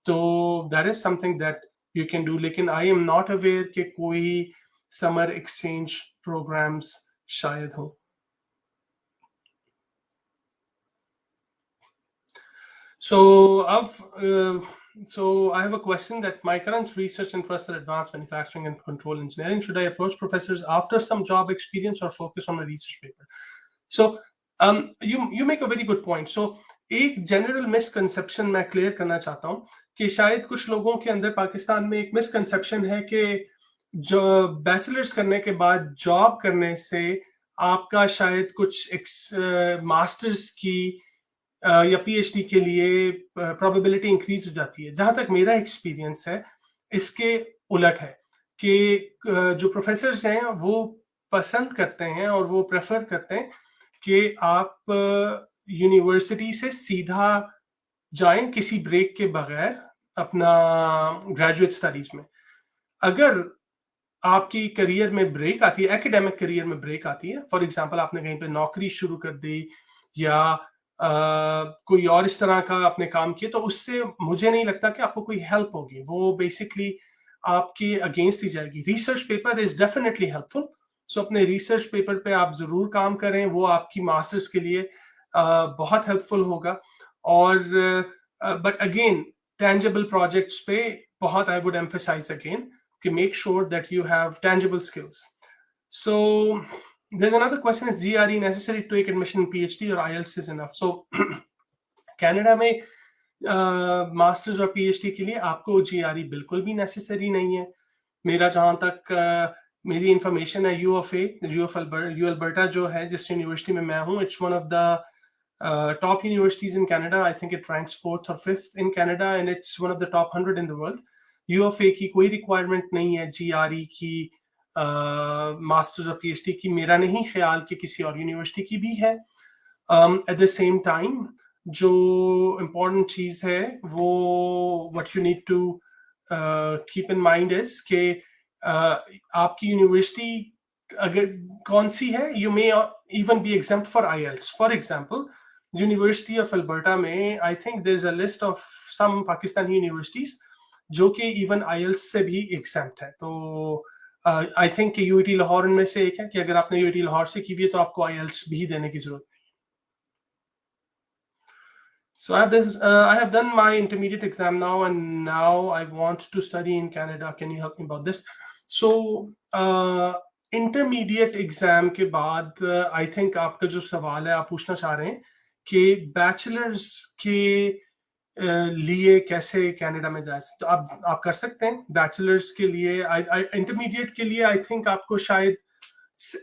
तो that is something that you can do, लेकिन आई एम नॉट अवेयर कि कोई समर एक्सचेंज प्रोग्राम्स शायद हो. So I have a question that my current research interests in advanced manufacturing and control engineering. Should I approach professors after some job experience or focus on a research paper? So you make a very good point. So एक general misconception मैं clear करना चाहता हूँ कि शायद कुछ लोगों के अंदर पाकिस्तान में एक misconception है कि जो बैचलर्स करने के बाद जॉब करने से आपका शायद कुछ मास्टर्स की या पीएचडी के लिए प्रोबेबिलिटी इंक्रीज हो जाती है। जहां तक मेरा एक्सपीरियंस है इसके उलट है कि जो प्रोफेसर्स हैं वो पसंद करते हैं और वो प्रेफर करते हैं कि आप यूनिवर्सिटी से सीधा जाएं किसी ब्रेक के बगैर अपना ग्रेजुएट स्टडीज में। अगर आपकी करियर में ब्रेक आती है, एकेडमिक करियर में ब्रेक आती है, फॉर एग्जांपल आपने कहीं पे नौकरी शुरू कर दी या कोई और इस तरह का आपने काम किया, तो उससे मुझे नहीं लगता कि आपको कोई हेल्प होगी। वो बेसिकली आपके अगेंस्ट ही जाएगी। Research paper is definitely helpful, so अपने रिसर्च पेपर पे आप जरूर काम करें, वो आपकी मास्टर्स के लिए बहुत हेल्पफुल होगा। और बट अगेन टेंजिबल प्रोजेक्ट्स पे बहुत आई वुड एम्फेसाइज अगेन कि make sure that you have tangible skills. So there's another question, is GRE necessary to take admission in PhD or IELTS is enough? So Canada में masters और PhD के लिए आपको GRE बिल्कुल भी necessary नहीं है। मेरा जहां तक मेरी इंफॉर्मेशन है, यू अल्बर्टा जो है, जिस यूनिवर्सिटी में मैं हूँ, it's one of the top universities in Canada. I think it ranks 4th और 5th in Canada and it's one of the top 100 in the world. UEFA की कोई रिक्वायरमेंट नहीं है जीआरई की, मास्टर्स और पीएचडी की। मेरा नहीं ख्याल कि किसी और यूनिवर्सिटी की भी है। एट द सेम टाइम जो इम्पोर्टेंट चीज है वो what you need to keep in mind is कि आपकी यूनिवर्सिटी अगर कौन सी है, you may even be exempt for IELTS. For example University of Alberta में I think there is a list of some Pakistani universities जो कि इवन आईएल्ट्स से भी एग्जेम्प्ट है। तो आई थिंक कि यूआईटी लाहौर में से एक है कि अगर आपने यूआईटी लाहौर से की हुई है तो आपको आईएल्ट्स भी देने की जरूरत नहीं है। So I have done my intermediate exam now, and now I want to study in Canada. Can you help me about this? So intermediate exam के बाद I think आपका जो सवाल है, आप पूछना चाह रहे हैं कि बैचलर्स के लिए कैसे कनाडा में जा सकते। तो आप कर सकते हैं बैचलर्स के लिए। इंटरमीडिएट के लिए आई थिंक आपको शायद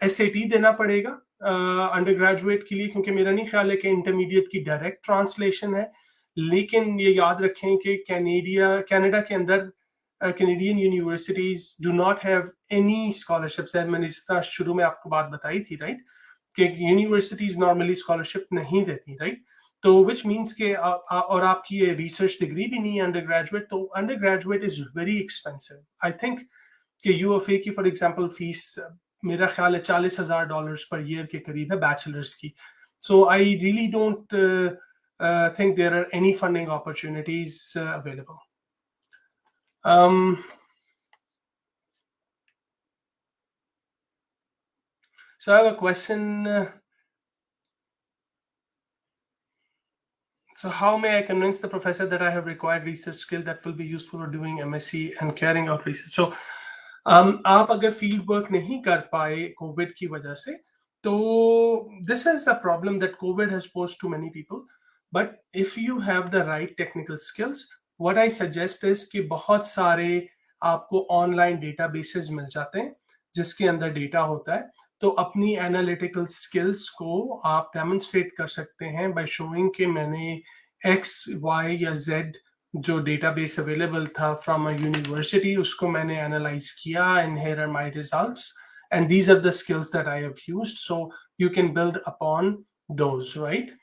एसएटी देना पड़ेगा अंडर ग्रेजुएट के लिए, क्योंकि मेरा नहीं ख्याल है कि इंटरमीडिएट की डायरेक्ट ट्रांसलेशन है। लेकिन ये याद रखें कि कनाडा के अंदर Canadian universities do not have any scholarships. मैंने इस तरह शुरू में आपको बात बताई थी, राइट, कि यूनिवर्सिटीज नॉर्मली स्कॉलरशिप नहीं देती, राइट। तो विच मीन्स के और आपकी ये रिसर्च डिग्री भी नहीं है अंडर ग्रेजुएट, तो under graduate is very expensive. I think कि यूएफए की फॉर एग्जांपल फीस मेरा ख्याल है $40,000 पर ईयर के करीब है बैचलर्स की। So I really don't think there are any funding opportunities available. So I have a question. So how may I convince the professor that I have required research skill that will be useful for doing MSc and carrying out research? So आप अगर field work नहीं कर पाए Covid की वजह से, तो this is a problem that COVID has posed to many people. But if you have the right technical skills, what I suggest is कि बहुत सारे आपको ऑनलाइन डेटाबेसेस मिल जाते हैं जिसके अंदर डेटा होता है। तो अपनी एनालिटिकल स्किल्स को आप डेमोन्स्ट्रेट कर सकते हैं बाय शोइंग कि मैंने एक्स वाई या जेड जो डेटाबेस अवेलेबल था फ्रॉम अ यूनिवर्सिटी, उसको मैंने एनालाइज किया and here are my results and these are the skills that I have used, so you can build upon those, right.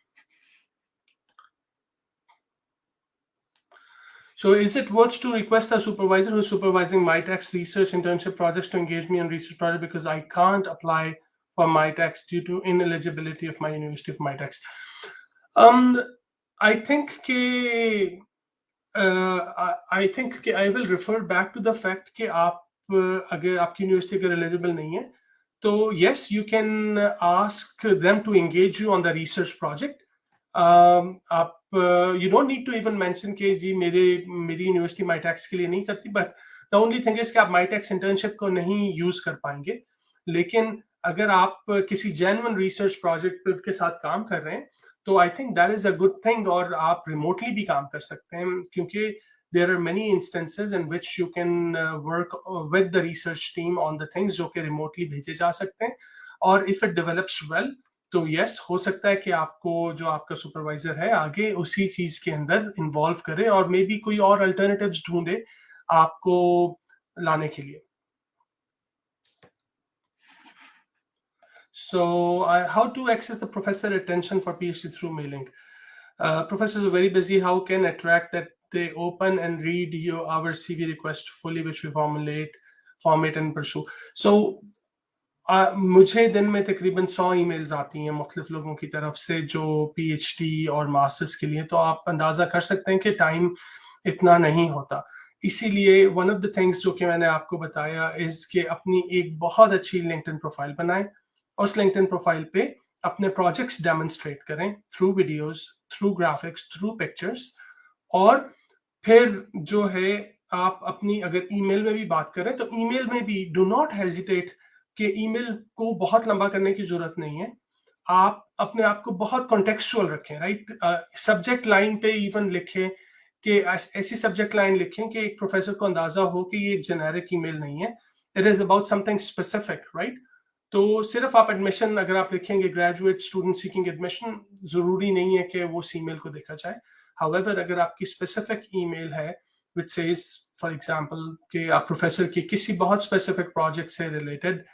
So is it worth to request a supervisor who is supervising MyTax research internship projects to engage me on research project because I can't apply for MyTax due to ineligibility of my University of MyTax? I think I will refer back to the fact कि आप अगर आपकी university अगर eligible नहीं है तो yes, you can ask them to engage you on the research project. आप you don't need to even mention कि जी मेरी यूनिवर्सिटी MyTax के लिए नहीं करती, but the only thing is कि आप MyTax internship को नहीं यूज कर पाएंगे। लेकिन अगर आप किसी जेन्युइन रिसर्च प्रोजेक्ट के साथ काम कर रहे हैं तो I think that is a good thing, और आप रिमोटली भी काम कर सकते हैं क्योंकि there are many instances in which you can work with the research team on the things जो कि remotely भेजे जा सकते हैं, और if it develops well तो यस, हो सकता है कि आपको जो आपका सुपरवाइजर है आगे उसी चीज के अंदर इन्वॉल्व करे और मे बी कोई और अल्टरनेटिव्स ढूंढे आपको लाने के लिए. So, how to access the professor attention for PhD through mailing? Professors are very busy. How can attract that they open and read our CV request fully, which we format and pursue? So, मुझे दिन में तकरीबन 100 emails आती हैं मुख्तलिफ लोगों की तरफ से जो PhD और मास्टर्स के लिए, तो आप अंदाज़ा कर सकते हैं कि टाइम इतना नहीं होता. इसीलिए वन ऑफ द थिंग्स जो कि मैंने आपको बताया इज़ कि अपनी एक बहुत अच्छी लिंक्डइन प्रोफाइल बनाएं. उस लिंक्डइन प्रोफाइल पे अपने प्रोजेक्ट्स डेमोन्स्ट्रेट करें through videos, through graphics, through pictures. और फिर जो है आप अपनी अगर ईमेल में भी बात करें तो ईमेल में भी डू नॉट हेजिटेट कि ईमेल को बहुत लंबा करने की जरूरत नहीं है. आप अपने आप को बहुत कॉन्टेक्चुअल रखें, राइट. सब्जेक्ट लाइन पे इवन लिखें कि ऐसी सब्जेक्ट लाइन लिखें कि एक प्रोफेसर को अंदाजा हो कि ये एक जेनेरिक ईमेल नहीं है, it is about something specific, right. तो सिर्फ आप एडमिशन अगर आप लिखेंगे ग्रेजुएट स्टूडेंट सीकिंग एडमिशन, जरूरी नहीं है कि वो ईमेल को देखा जाए. हाउएवर अगर आपकी स्पेसिफिक ईमेल है विच सेज फॉर एग्जांपल कि आप प्रोफेसर की किसी बहुत स्पेसिफिक प्रोजेक्ट से रिलेटेड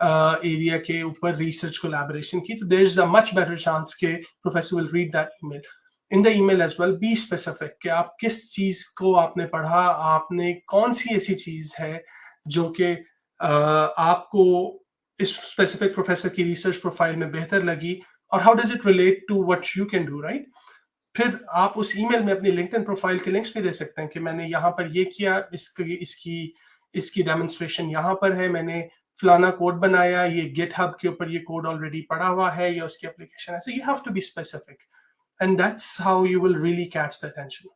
एरिया के ऊपर रिसर्च कोलैबोरेशन की, तो there is a much better chance के professor will read that email. In the email as well be specific कि आप किस चीज को आपने पढ़ा, आपने कौन सी ऐसी चीज है जो कि आपको इस स्पेसिफिक प्रोफेसर की रिसर्च प्रोफाइल में बेहतर लगी, और how does it relate to what you can do, right. फिर आप उस ईमेल में अपनी लिंक्डइन प्रोफाइल के लिंक्स भी दे सकते हैं कि मैंने यहाँ पर ये किया, इसकी डेमोन्स्ट्रेशन यहाँ पर है, मैंने फलाना कोड बनाया, ये गिटहब के ऊपर ये कोड ऑलरेडी पड़ा हुआ है या उसकी एप्लीकेशन है. So you have to be specific and that's how you will really catch the attention.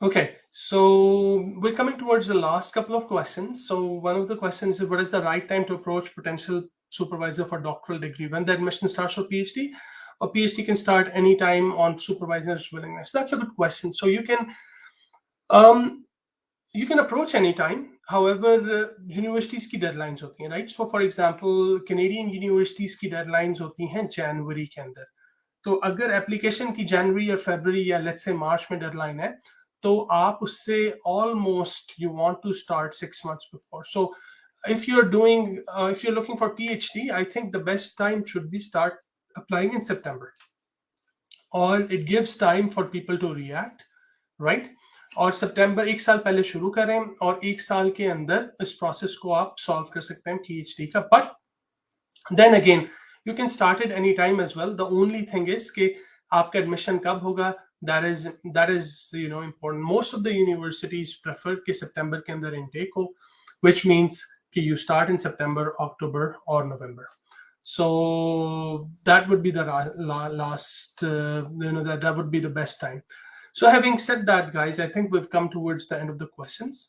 Okay, so we're coming towards the last couple of questions. So one of the questions is, what is the right time to approach potential supervisor for doctoral degree? When the admission starts for PhD, or PhD can start anytime on supervisor's willingness? That's a good question. So you can approach anytime. However, universities की deadlines होती हैं, right? So for example, Canadian universities की deadlines होती हैं January के अंदर. तो अगर एप्लीकेशन की जनवरी और फरवरी या लेट्स से मार्च में डेडलाइन है, तो आप उससे almost you want to start 6 months before. So if you're looking for PhD, I think the best time should be start applying in September, or it gives time for people to react, right? और सितंबर एक साल पहले शुरू करें और एक साल के अंदर इस प्रोसेस को आप सॉल्व कर सकते हैं PhD का. But then again you can start it anytime as well. The only thing is कि आपका एडमिशन कब होगा, that is important. Most of the universities prefer कि सितंबर के अंदर intake हो, which means कि you start in September, October or November. So that would be the last that would be the best time. So having said that, guys, I think we've come towards the end of the questions.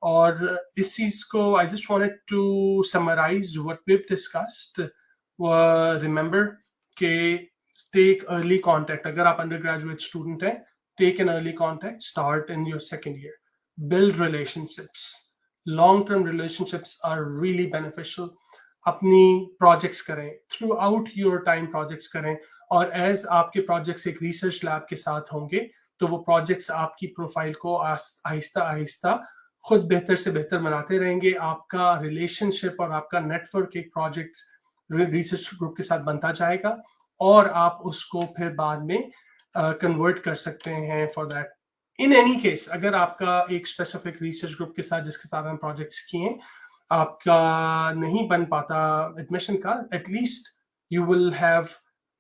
और इस चीज को I just wanted to summarize what we've discussed. Remember कि take early contact. अगर आप undergraduate student हैं, take an early contact, start in your second year. Build relationships. Long-term relationships are really beneficial. अपनी projects करें, throughout your time projects करें, और as आपके projects एक research lab के साथ होंगे, तो वो projects आपकी profile को आहिस्ता आहिस्ता खुद बेहतर से बेहतर बनाते रहेंगे. आपका relationship और आपका network एक project रिसर्च ग्रुप के साथ बनता जाएगा और आप उसको फिर बाद में कन्वर्ट कर सकते हैं for that. In any case अगर आपका एक स्पेसिफिक रिसर्च ग्रुप के साथ जिसके साथ हम प्रोजेक्ट्स किए आपका नहीं बन पाता एडमिशन का, at least you will have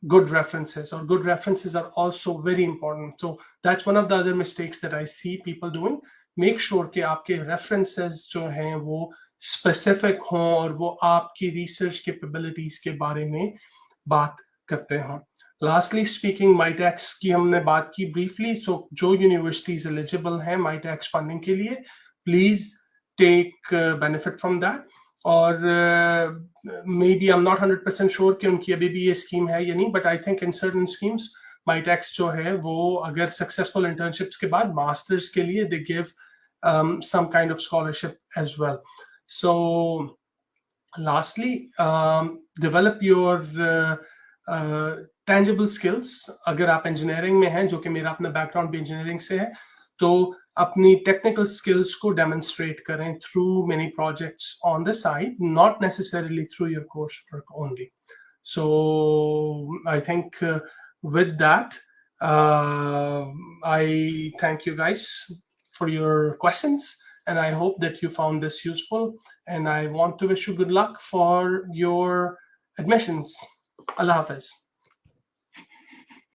good references, or good references are also very important. So that's one of the other mistakes that I see people doing. Make sure कि आपके references जो हैं वो स्पेसिफिक हों और वो आपकी रिसर्च कैपेबिलिटीज के बारे में बात करते हों. लास्टली स्पीकिंग, माईटैक्स की हमने बात की ब्रीफली. सो जो यूनिवर्सिटीज एलिजिबल हैं माईटैक्स फंडिंग के लिए, please take benefit from that. और maybe I am not 100% sure कि उनकी अभी भी ये स्कीम है या नहीं, but I think in certain schemes Mitacs जो है वो अगर सक्सेसफुल इंटर्नशिप्स के बाद मास्टर्स के लिए they give some kind of scholarship as well. So lastly, develop your tangible skills. अगर आप engineering में हैं, जो कि मेरा अपना background भी engineering से है, तो अपनी technical skills को demonstrate करें through many projects on the side, not necessarily through your coursework only. So I think with that, I thank you guys for your questions, and I hope that you found this useful, and I want to wish you good luck for your admissions. Allah Hafiz.